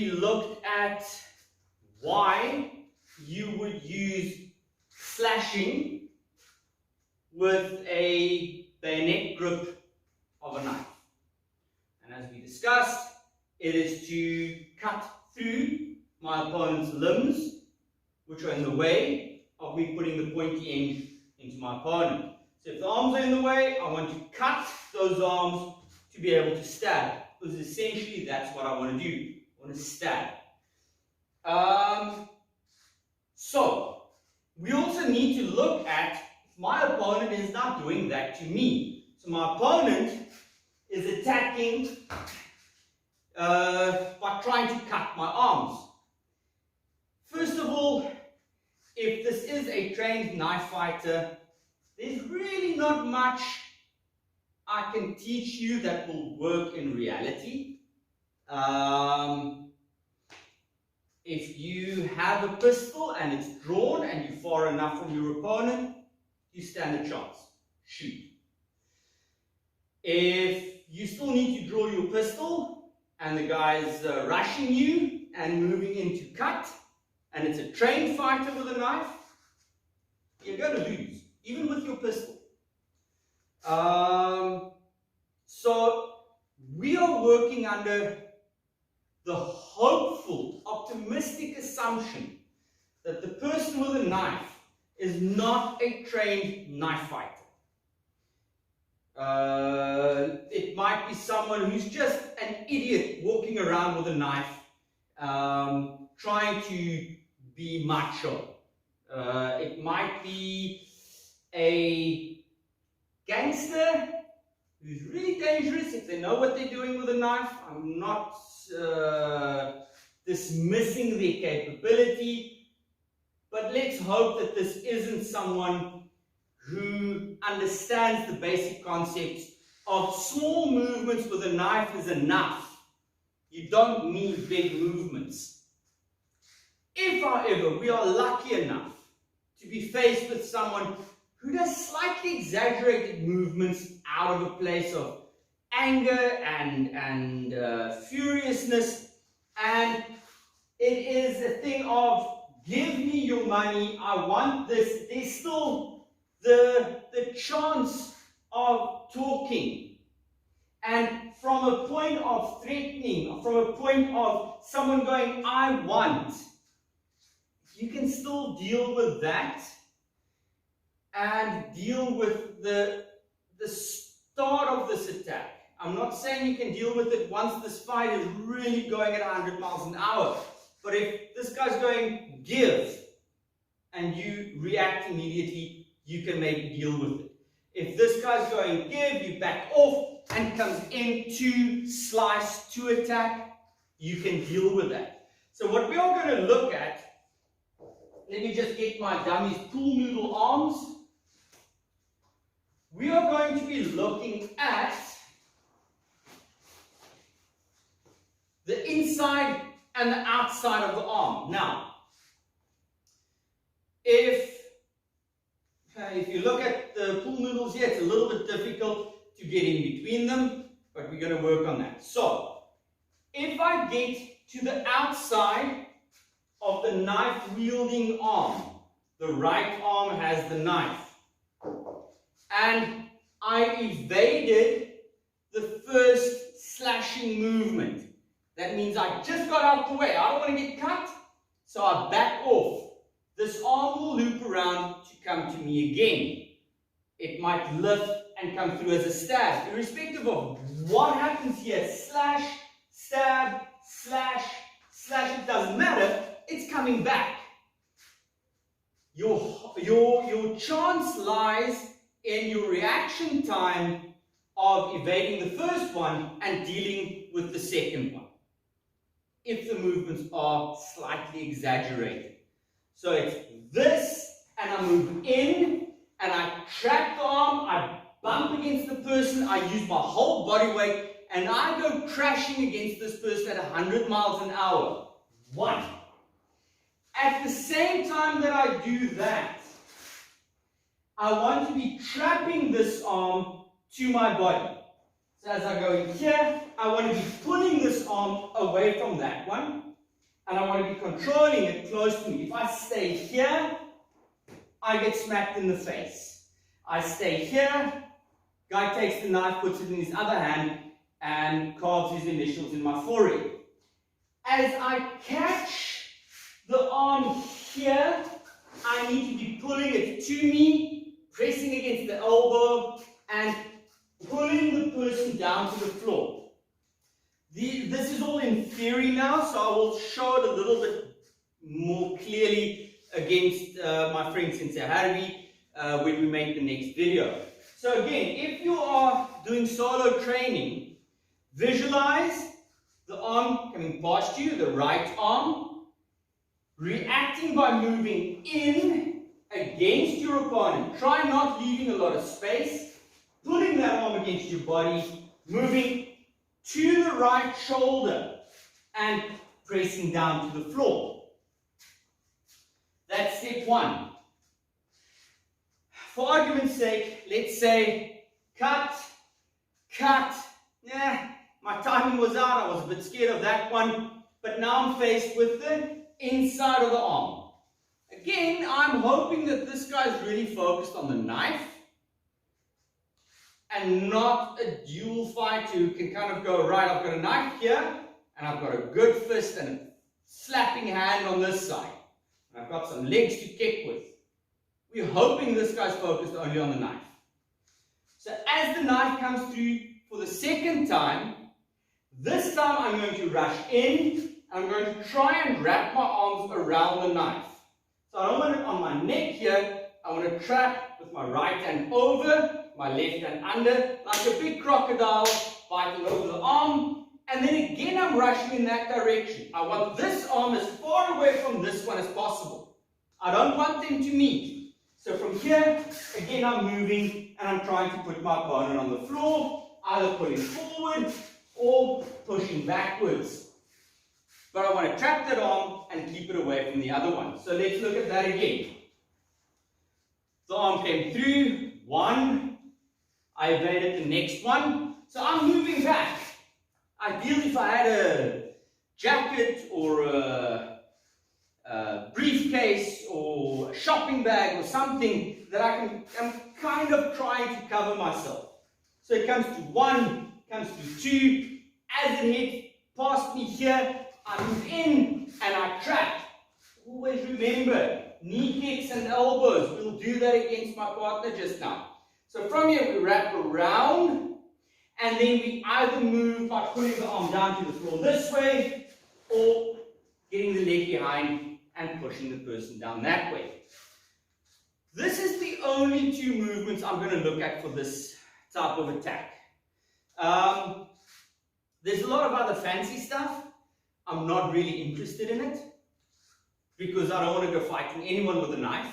we looked at why you would use slashing with a bayonet grip of a knife. And as we discussed, it is to cut through my opponent's limbs, which are in the way of me putting the pointy end into my opponent. So if the arms are in the way, I want to cut those arms to be able to stab. Because essentially that's what I want to do. I want to stab. So we also need to look at if my opponent is not doing that to me. So my opponent is attacking by trying to cut my arms. First of all, if this is a trained knife fighter, there's really not much I can teach you that will work in reality. If you have a pistol and it's drawn and you're far enough from your opponent, you stand a chance. Shoot. If you still need to draw your pistol and the guy's rushing you and moving in to cut, and it's a trained fighter with a knife, you're going to lose, even with your pistol. So we are working under the hopeful, optimistic assumption that the person with a knife is not a trained knife fighter. It might be someone who's just an idiot walking around with a knife, trying to be macho. It might be a gangster who's really dangerous if they know what they're doing with a knife. I'm not dismissing their capability, but let's hope that this isn't someone who understands the basic concepts of small movements with a knife is enough. You don't need big movements. If, however, we are lucky enough to be faced with someone who does slightly exaggerated movements out of a place of anger and furiousness, and it is a thing of, give me your money, I want this, there's still the chance of talking. And from a point of threatening, from a point of someone going, I want, you can still deal with that and deal with the start of this attack. I'm not saying you can deal with it once this fight is really going at 100 miles an hour. But if this guy's going, give, and you react immediately, you can maybe deal with it. If this guy's going, give, you back off and comes in to slice, to attack, you can deal with that. So what we are going to look at, let me just get my dummy's pool noodle arms. We are going to be looking at the inside and the outside of the arm. Now, if you look at the pool noodles here, it's a little bit difficult to get in between them, but we're going to work on that. So, if I get to the outside of the knife-wielding arm, the right arm has the knife, and I evaded the first slashing movement. That means I just got out the way. I don't want to get cut, so I back off. This arm will loop around to come to me again. It might lift and come through as a stab. Irrespective of what happens here, slash, stab, slash, slash, it doesn't matter. It's coming back. Your chance lies in your reaction time of evading the first one and dealing with the second one, if the movements are slightly exaggerated. So it's this, and I move in, and I trap the arm, I bump against the person, I use my whole body weight, and I go crashing against this person at 100 miles an hour. One. At the same time that I do that, I want to be trapping this arm to my body. So as I go in here, I want to be pulling this arm away from that one. and I want to be controlling it close to me. If I stay here, I get smacked in the face. I stay here, guy takes the knife, puts it in his other hand, and carves his initials in my forehead. As I catch the arm here, I need to be pulling it to me, pressing against the elbow, and pulling the person down to the floor. This is all in theory now, so I will show it a little bit more clearly against my friend Sensei Harvey when we make the next video. So again, if you are doing solo training, visualize the arm coming past you, the right arm, reacting by moving in against your opponent. Try not leaving a lot of space, pulling that arm against your body, moving to the right shoulder and pressing down to the floor. That's step one. For argument's sake, let's say cut. Yeah, my timing was out, I was a bit scared of that one, but now I'm faced with the inside of the arm. Again, I'm hoping that this guy's really focused on the knife and not a dual fighter who can kind of go, right, I've got a knife here, and I've got a good fist and a slapping hand on this side. And I've got some legs to kick with. We're hoping this guy's focused only on the knife. So as the knife comes through for the second time, this time I'm going to rush in, and I'm going to try and wrap my arms around the knife. So I don't want it on my neck here, I want to trap with my right hand over, my left hand under, like a big crocodile biting over the arm, and then again I'm rushing in that direction. I want this arm as far away from this one as possible. I don't want them to meet. So from here, again I'm moving and I'm trying to put my opponent on the floor, either pulling forward or pushing backwards. But I want to trap that arm and keep it away from the other one. So let's look at that again. The arm came through, one, I evaded the next one, so I'm moving back. Ideally, if I had a jacket or a briefcase or a shopping bag or something that I'm kind of trying to cover myself. So it comes to one, comes to two, as it hits past me here, I move in and I trap. Always remember, knee kicks and elbows. We'll do that against my partner just now. So from here we wrap around, and then we either move by pulling the arm down to the floor this way, or getting the leg behind and pushing the person down that way. This is the only two movements I'm going to look at for this type of attack. There's a lot of other fancy stuff. I'm not really interested in it, because I don't want to go fighting anyone with a knife.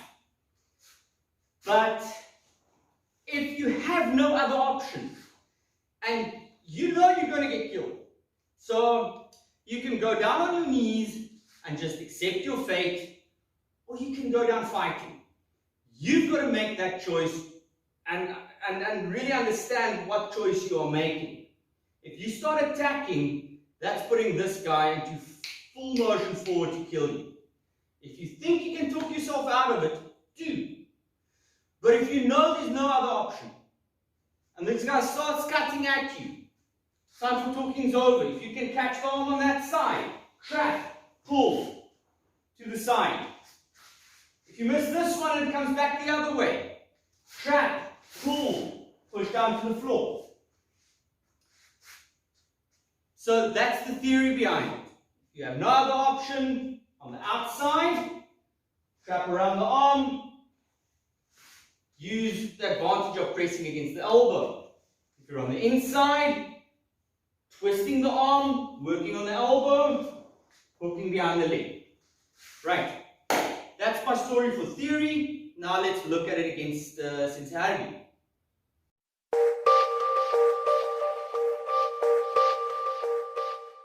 But if you have no other option, and you know you're going to get killed, so you can go down on your knees and just accept your fate, or you can go down fighting. You've got to make that choice and really understand what choice you are making. If you start attacking, that's putting this guy into full motion forward to kill you. If you think you can talk yourself out of it, do. But if you know there's no other option, and this guy starts cutting at you, time for talking's over. If you can catch the arm on that side, trap, pull to the side. If you miss this one and it comes back the other way, trap, pull, push down to the floor. So that's the theory behind it. If you have no other option, on the outside, trap around the arm, use the advantage of pressing against the elbow. If you're on the inside, twisting the arm, working on the elbow, hooking behind the leg. Right, that's my story for theory. Now let's look at it against Sensei Harvey.